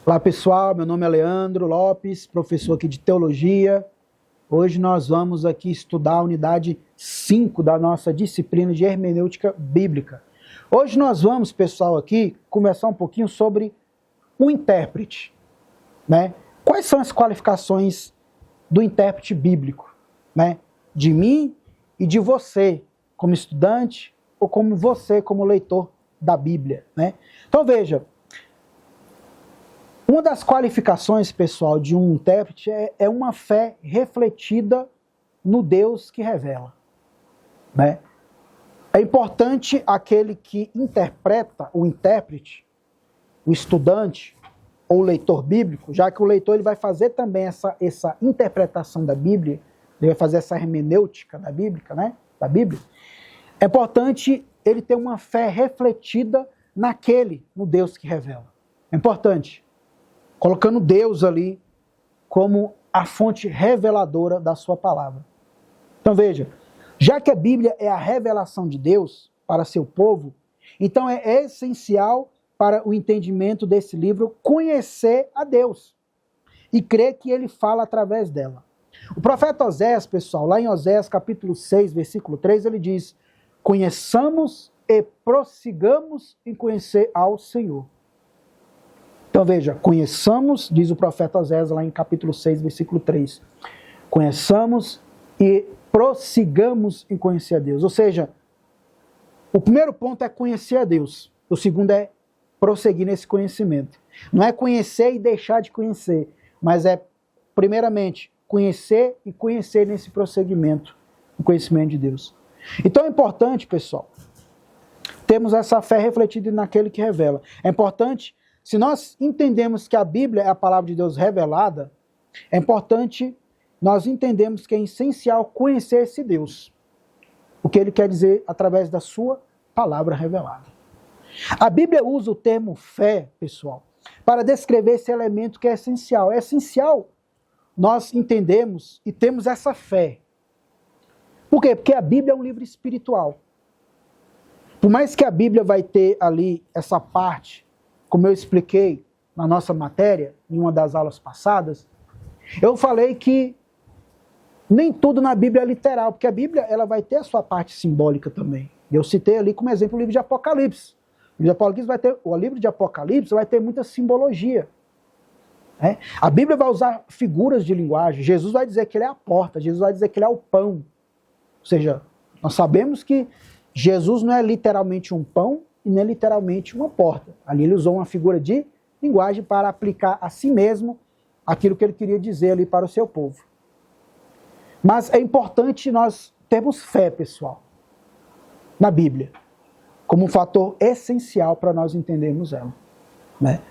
Olá pessoal, meu nome é Leandro Lopes, professor aqui de Teologia. Hoje nós vamos aqui estudar a unidade 5 da nossa disciplina de Hermenêutica Bíblica. Hoje nós vamos, pessoal, aqui conversar um pouquinho sobre o intérprete, né? Quais são as qualificações do intérprete bíblico, né? De mim e de você, como estudante, ou como você, como leitor da Bíblia, né? Então veja, uma das qualificações, pessoal, de um intérprete é uma fé refletida no Deus que revela, né? É importante aquele que interpreta, o intérprete, o estudante ou o leitor bíblico, já que o leitor ele vai fazer também essa interpretação da Bíblia, ele vai fazer essa hermenêutica da Bíblia, né? Da Bíblia. É importante ele ter uma fé refletida no Deus que revela. É importante. Colocando Deus ali como a fonte reveladora da sua palavra. Então veja, já que a Bíblia é a revelação de Deus para seu povo, então é essencial para o entendimento desse livro conhecer a Deus e crer que ele fala através dela. O profeta Oséias, pessoal, lá em Oséias capítulo 6, versículo 3, ele diz: conheçamos e prossigamos em conhecer ao Senhor. Então veja, conheçamos, diz o profeta Oséias lá em capítulo 6, versículo 3, conheçamos e prossigamos em conhecer a Deus. Ou seja, o primeiro ponto é conhecer a Deus, o segundo é prosseguir nesse conhecimento. Não é conhecer e deixar de conhecer, mas é, primeiramente, conhecer e conhecer nesse prosseguimento, o conhecimento de Deus. Então é importante, pessoal, termos essa fé refletida naquele que revela. É importante. Se nós entendemos que a Bíblia é a palavra de Deus revelada, é importante nós entendermos que é essencial conhecer esse Deus. O que ele quer dizer através da sua palavra revelada. A Bíblia usa o termo fé, pessoal, para descrever esse elemento que é essencial. É essencial nós entendemos e temos essa fé. Por quê? Porque a Bíblia é um livro espiritual. Por mais que a Bíblia vai ter ali essa parte, como eu expliquei na nossa matéria, em uma das aulas passadas, eu falei que nem tudo na Bíblia é literal, porque a Bíblia ela vai ter a sua parte simbólica também. Eu citei ali como exemplo o livro de Apocalipse. O livro de Apocalipse vai ter muita simbologia. Né? A Bíblia vai usar figuras de linguagem. Jesus vai dizer que ele é a porta, Jesus vai dizer que ele é o pão. Ou seja, nós sabemos que Jesus não é literalmente um pão, e não é literalmente uma porta. Ali ele usou uma figura de linguagem para aplicar a si mesmo aquilo que ele queria dizer ali para o seu povo. Mas é importante nós termos fé, pessoal, na Bíblia, como um fator essencial para nós entendermos ela. Né?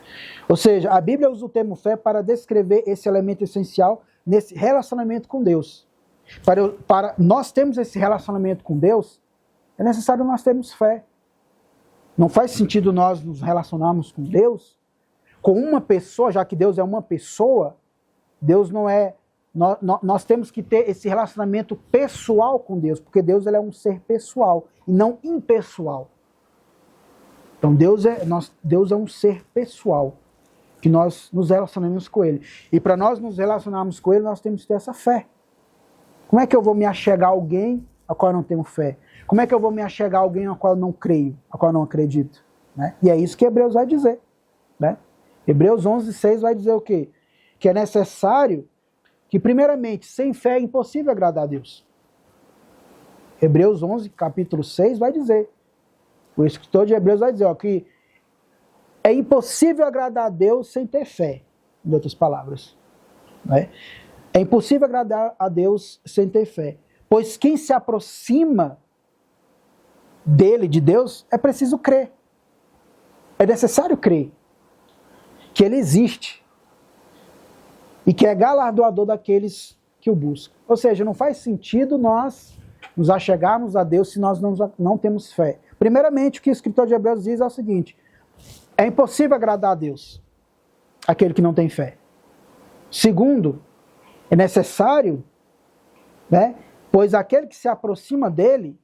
Ou seja, a Bíblia usa o termo fé para descrever esse elemento essencial nesse relacionamento com Deus. Para nós termos esse relacionamento com Deus, é necessário nós termos fé. Não faz sentido nós nos relacionarmos com Deus, com uma pessoa, já que Deus é uma pessoa, Deus não é... Nós temos que ter esse relacionamento pessoal com Deus, porque Deus ele é um ser pessoal e não impessoal. Então Deus é um ser pessoal, que nós nos relacionamos com Ele. E para nós nos relacionarmos com Ele, nós temos que ter essa fé. Como é que eu vou me achegar a alguém a qual eu não tenho fé? Como é que eu vou me achegar a alguém a qual eu não creio, a qual eu não acredito? Né? E é isso que Hebreus vai dizer. Né? Hebreus 11:6 vai dizer o quê? Que é necessário que, primeiramente, sem fé é impossível agradar a Deus. Hebreus 11, capítulo 6, vai dizer. O escritor de Hebreus vai dizer ó, que é impossível agradar a Deus sem ter fé, em outras palavras. Né? É impossível agradar a Deus sem ter fé. Pois quem se aproxima de Deus, é preciso crer. É necessário crer que Ele existe e que é galardoador daqueles que o buscam. Ou seja, não faz sentido nós nos achegarmos a Deus se nós não temos fé. Primeiramente, o que o escritor de Hebreus diz é o seguinte: é impossível agradar a Deus, aquele que não tem fé. Segundo, é necessário, né, pois aquele que se aproxima dele,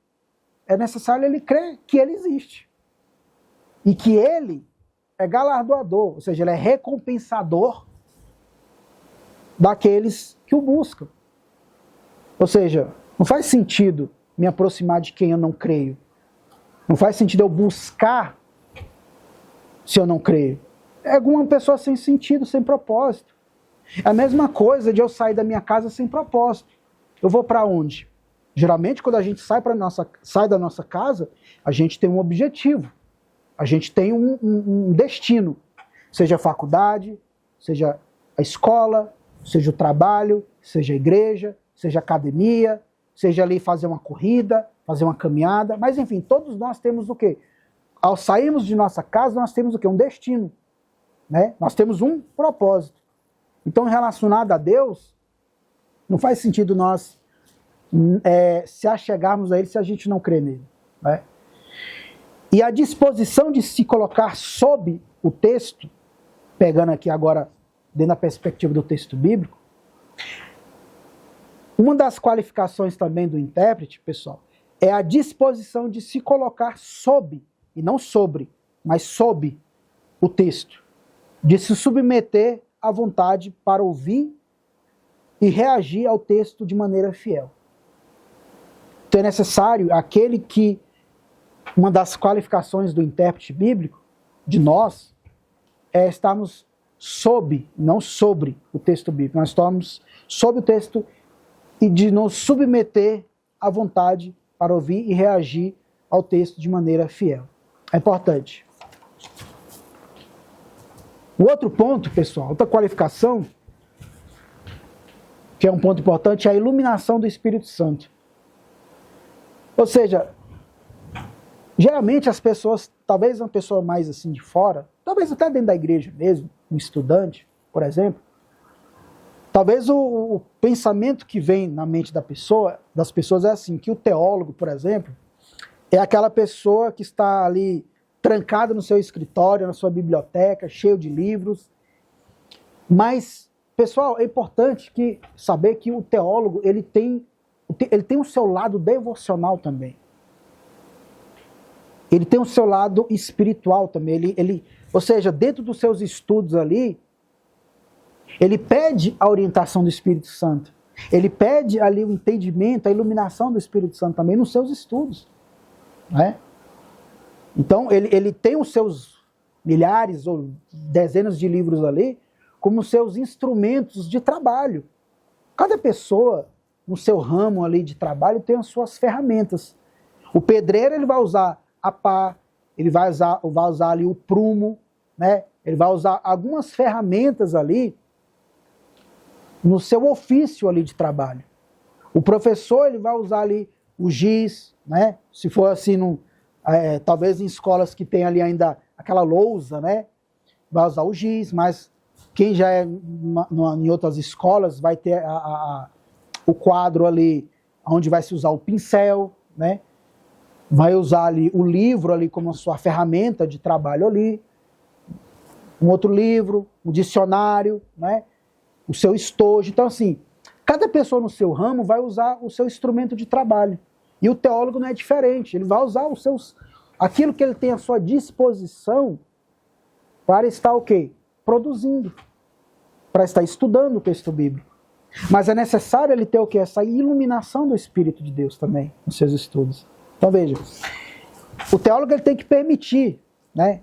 é necessário ele crer que ele existe. E que ele é galardoador, ou seja, ele é recompensador daqueles que o buscam. Ou seja, não faz sentido me aproximar de quem eu não creio. Não faz sentido eu buscar se eu não creio. É alguma pessoa sem sentido, sem propósito. É a mesma coisa de eu sair da minha casa sem propósito. Eu vou para onde? Geralmente, quando a gente sai da nossa casa, a gente tem um objetivo. A gente tem um destino. Seja a faculdade, seja a escola, seja o trabalho, seja a igreja, seja a academia, seja ali fazer uma corrida, fazer uma caminhada. Mas, enfim, todos nós temos o quê? Ao sairmos de nossa casa, nós temos o quê? Um destino. Né? Nós temos um propósito. Então, relacionado a Deus, não faz sentido nós se achegarmos a Ele se a gente não crê nele. Né? E a disposição de se colocar sob o texto, pegando aqui agora dentro da perspectiva do texto bíblico, uma das qualificações também do intérprete, pessoal, é a disposição de se colocar sob, e não sobre, mas sob o texto, de se submeter à vontade para ouvir e reagir ao texto de maneira fiel. Então é necessário aquele que, uma das qualificações do intérprete bíblico, de nós, é estarmos sob, não sobre o texto bíblico, nós estamos sob o texto e de nos submeter à vontade para ouvir e reagir ao texto de maneira fiel. É importante. O outro ponto, pessoal, outra qualificação, que é um ponto importante, é a iluminação do Espírito Santo. Ou seja, geralmente as pessoas, talvez uma pessoa mais assim de fora, talvez até dentro da igreja mesmo, um estudante, por exemplo, talvez o pensamento que vem na mente das pessoas é assim, que o teólogo, por exemplo, é aquela pessoa que está ali trancada no seu escritório, na sua biblioteca, cheio de livros. Mas, pessoal, é importante saber que o teólogo ele tem o seu lado devocional também. Ele tem o seu lado espiritual também. Ou seja, dentro dos seus estudos ali, ele pede a orientação do Espírito Santo. Ele pede ali o entendimento, a iluminação do Espírito Santo também nos seus estudos. Né? Então, ele tem os seus milhares ou dezenas de livros ali como seus instrumentos de trabalho. Cada pessoa, no seu ramo ali de trabalho, tem as suas ferramentas. O pedreiro, ele vai usar a pá, ele vai usar ali o prumo, né? Ele vai usar algumas ferramentas ali no seu ofício ali de trabalho. O professor, ele vai usar ali o giz, né? Se for assim, talvez em escolas que tem ali ainda aquela lousa, né? Vai usar o giz, mas quem já é em outras escolas vai ter o quadro ali onde vai se usar o pincel, né? Vai usar ali o livro ali como a sua ferramenta de trabalho ali, um outro livro, o dicionário, né? O seu estojo. Então, assim, cada pessoa no seu ramo vai usar o seu instrumento de trabalho. E o teólogo não é diferente. Ele vai usar aquilo que ele tem à sua disposição para estar o quê? Produzindo. Para estar estudando o texto bíblico. Mas é necessário ele ter o quê? Essa iluminação do Espírito de Deus também nos seus estudos. Então, veja, o teólogo ele tem que permitir, né?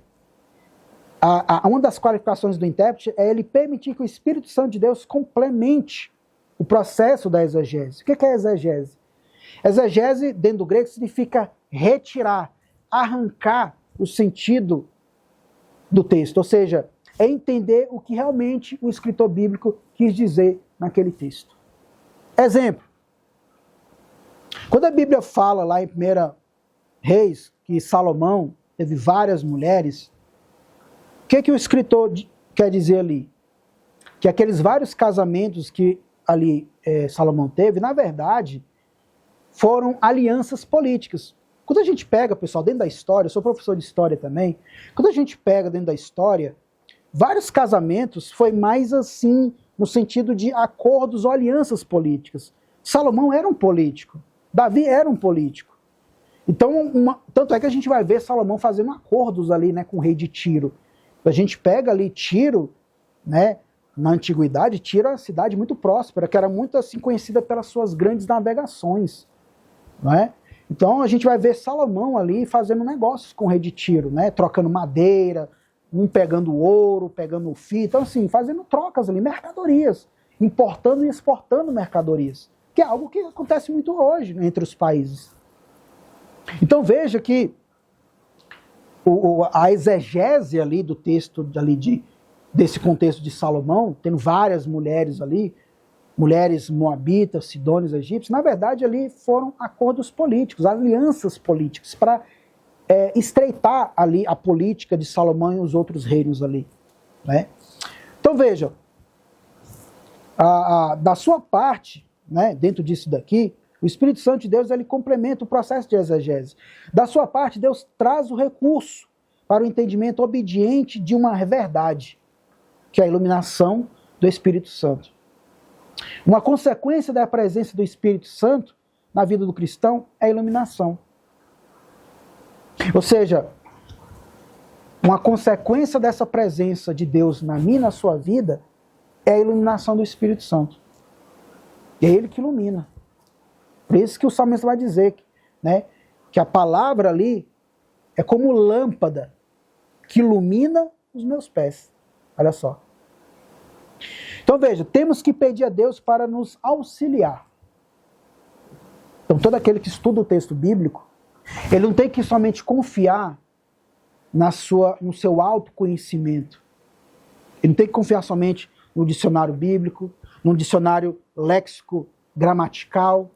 Uma das qualificações do intérprete é ele permitir que o Espírito Santo de Deus complemente o processo da exegese. O que é exegese? Exegese, dentro do grego, significa retirar, arrancar o sentido do texto. Ou seja, é entender o que realmente o escritor bíblico quis dizer naquele texto. Exemplo. Quando a Bíblia fala lá em 1 Reis que Salomão teve várias mulheres, o que o escritor quer dizer ali? Que aqueles vários casamentos que ali Salomão teve, na verdade, foram alianças políticas. Quando a gente pega, pessoal, dentro da história, eu sou professor de história também, quando a gente pega dentro da história, vários casamentos foi mais assim, no sentido de acordos ou alianças políticas. Salomão era um político, Davi era um político. Então, tanto é que a gente vai ver Salomão fazendo acordos ali, né, com o rei de Tiro. A gente pega ali Tiro, né, na antiguidade, Tiro era uma cidade muito próspera, que era muito assim conhecida pelas suas grandes navegações, né? Então a gente vai ver Salomão ali fazendo negócios com o rei de Tiro, né, trocando madeira, um pegando ouro, pegando fio, então assim, fazendo trocas ali, mercadorias, importando e exportando mercadorias, que é algo que acontece muito hoje, né, entre os países. Então veja que a exegese ali do texto ali desse contexto de Salomão, tendo várias mulheres ali, mulheres moabitas, sidônias, egípcias, na verdade ali foram acordos políticos, alianças políticas, para estreitar ali a política de Salomão e os outros reinos ali, né? Então veja, da sua parte, né, dentro disso daqui, o Espírito Santo de Deus ele complementa o processo de exegese. Da sua parte, Deus traz o recurso para o entendimento obediente de uma verdade, que é a iluminação do Espírito Santo. Uma consequência da presença do Espírito Santo na vida do cristão é a iluminação. Ou seja, uma consequência dessa presença de Deus na minha e na sua vida é a iluminação do Espírito Santo. E é Ele que ilumina. Por isso que o salmista vai dizer, né, que a palavra ali é como lâmpada que ilumina os meus pés. Olha só. Então veja, temos que pedir a Deus para nos auxiliar. Então todo aquele que estuda o texto bíblico, ele não tem que somente confiar no seu autoconhecimento. Ele não tem que confiar somente no dicionário bíblico, no dicionário léxico gramatical,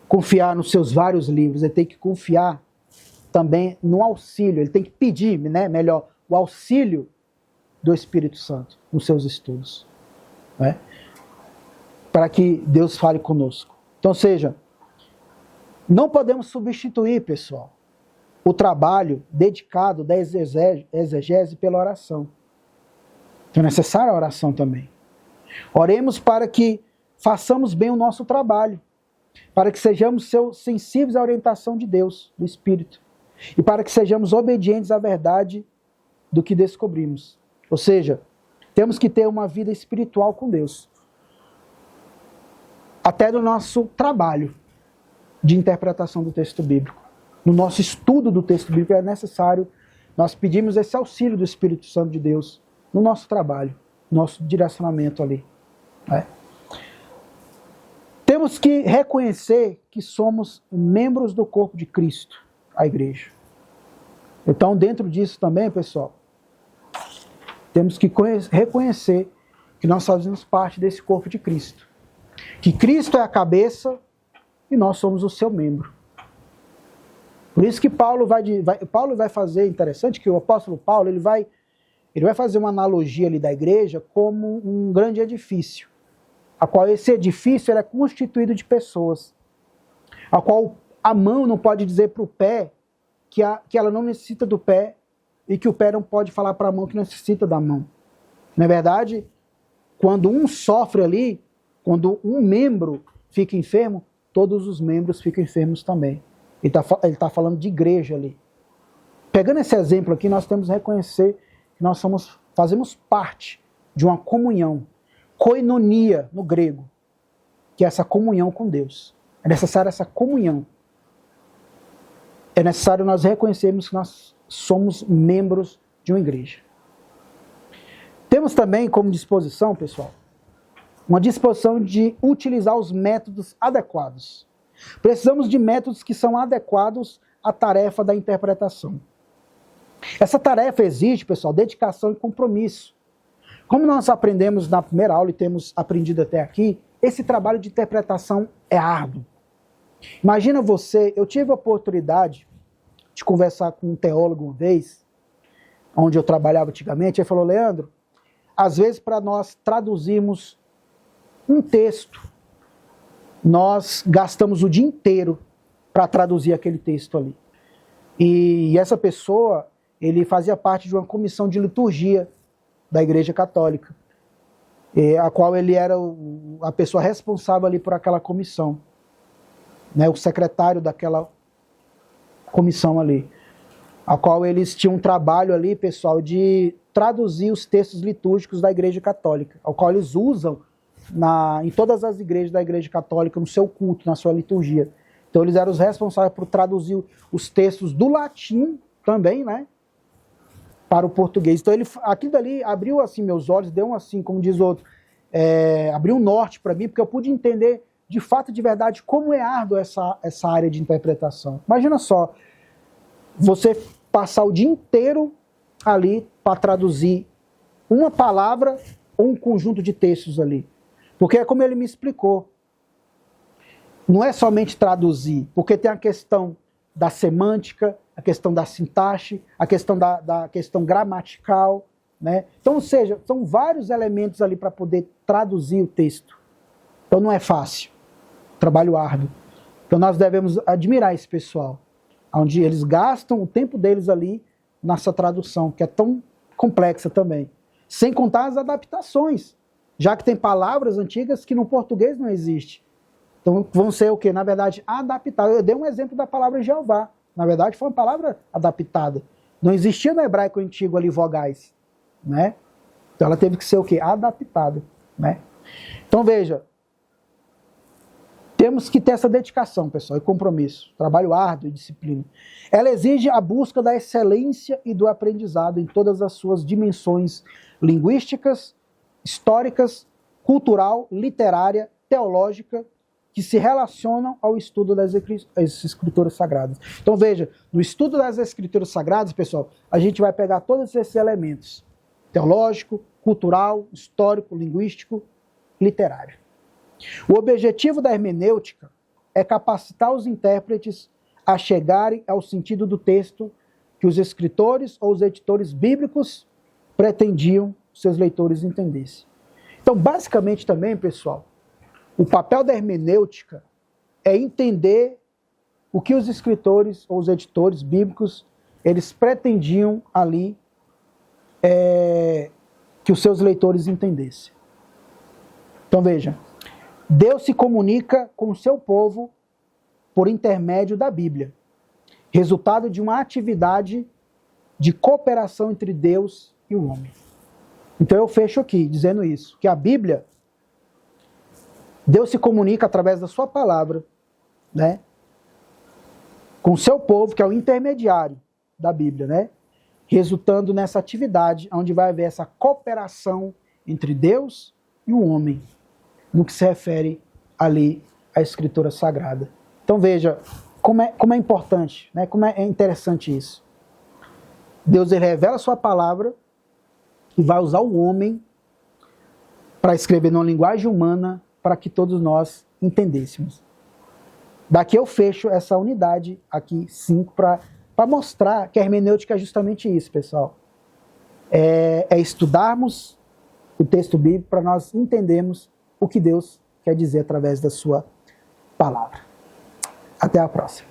confiar nos seus vários livros. Ele tem que confiar também no auxílio, ele tem que pedir, né, melhor, o auxílio do Espírito Santo nos seus estudos, né, para que Deus fale conosco. Então, seja, não podemos substituir, pessoal, o trabalho dedicado da exegese pela oração. Então é necessária a oração também. Oremos para que façamos bem o nosso trabalho, para que sejamos sensíveis à orientação de Deus, do Espírito, e para que sejamos obedientes à verdade do que descobrimos. Ou seja, temos que ter uma vida espiritual com Deus. Até no nosso trabalho de interpretação do texto bíblico. No nosso estudo do texto bíblico é necessário nós pedimos esse auxílio do Espírito Santo de Deus no nosso trabalho, no nosso direcionamento ali, né? Temos que reconhecer que somos membros do corpo de Cristo, a igreja. Então, dentro disso também, pessoal, temos que reconhecer que nós fazemos parte desse corpo de Cristo. Que Cristo é a cabeça e nós somos o seu membro. Por isso que Paulo vai fazer, interessante que o apóstolo Paulo, ele vai fazer uma analogia ali da igreja como um grande edifício, a qual esse edifício é constituído de pessoas, a qual a mão não pode dizer para o pé que ela não necessita do pé e que o pé não pode falar para a mão que necessita da mão. Na verdade, quando um sofre ali, quando um membro fica enfermo, todos os membros ficam enfermos também. Ele está falando de igreja ali. Pegando esse exemplo aqui, nós temos que reconhecer que nós fazemos parte de uma comunhão, koinonia no grego, que é essa comunhão com Deus. É necessária essa comunhão. É necessário nós reconhecermos que nós somos membros de uma igreja. Temos também como disposição, pessoal, uma disposição de utilizar os métodos adequados. Precisamos de métodos que são adequados à tarefa da interpretação. Essa tarefa exige, pessoal, dedicação e compromisso. Como nós aprendemos na primeira aula e temos aprendido até aqui, esse trabalho de interpretação é árduo. Imagina você, eu tive a oportunidade de conversar com um teólogo uma vez, onde eu trabalhava antigamente, ele falou, Leandro, às vezes para nós traduzirmos um texto, nós gastamos o dia inteiro para traduzir aquele texto ali. E essa pessoa, ele fazia parte de uma comissão de liturgia da Igreja Católica, a qual ele era a pessoa responsável ali por aquela comissão, né, o secretário daquela comissão ali. a qual eles tinham um trabalho ali, pessoal, de traduzir os textos litúrgicos da Igreja Católica, ao qual eles usam em todas as igrejas da Igreja Católica, no seu culto, na sua liturgia. Então eles eram os responsáveis por traduzir os textos do latim também, né, para o português. Então aquilo dali abriu assim meus olhos, deu assim, como diz o outro, abriu um norte para mim, porque eu pude entender de fato, de verdade, como é árdua essa área de interpretação. Imagina só, você passar o dia inteiro ali para traduzir uma palavra ou um conjunto de textos ali. Porque é como ele me explicou. Não é somente traduzir, porque tem a questão da semântica, a questão da sintaxe, a questão da questão gramatical, né? Então, ou seja, são vários elementos ali para poder traduzir o texto. Então não é fácil. Trabalho árduo. Então nós devemos admirar esse pessoal, onde eles gastam o tempo deles ali nessa tradução, que é tão complexa também. Sem contar as adaptações, já que tem palavras antigas que no português não existe. Então vão ser o quê? Na verdade, adaptadas. Eu dei um exemplo da palavra Jeová. Na verdade, foi uma palavra adaptada. Não existia no hebraico antigo ali vogais, né? Então ela teve que ser o quê? Adaptada, né? Então veja, temos que ter essa dedicação, pessoal, e compromisso, trabalho árduo e disciplina. Ela exige a busca da excelência e do aprendizado em todas as suas dimensões linguísticas, históricas, cultural, literária, teológica, que se relacionam ao estudo das Escrituras Sagradas. Então veja, no estudo das Escrituras Sagradas, pessoal, a gente vai pegar todos esses elementos: teológico, cultural, histórico, linguístico, literário. O objetivo da hermenêutica é capacitar os intérpretes a chegarem ao sentido do texto que os escritores ou os editores bíblicos pretendiam que seus leitores entendessem. Então, basicamente também, pessoal, o papel da hermenêutica é entender o que os escritores ou os editores bíblicos eles pretendiam ali que os seus leitores entendessem. Então, veja, Deus se comunica com o seu povo por intermédio da Bíblia, resultado de uma atividade de cooperação entre Deus e o homem. Então eu fecho aqui dizendo isso, que a Bíblia, Deus se comunica através da sua palavra, né, com o seu povo, que é o intermediário da Bíblia, né, resultando nessa atividade onde vai haver essa cooperação entre Deus e o homem, no que se refere ali à Escritura Sagrada. Então veja como é importante, né? Como é interessante isso. Deus ele revela a sua palavra e vai usar o homem para escrever numa linguagem humana para que todos nós entendêssemos. Daqui eu fecho essa unidade aqui, 5, para mostrar que a hermenêutica é justamente isso, pessoal. É estudarmos o texto bíblico para nós entendermos o que Deus quer dizer através da sua palavra. Até a próxima.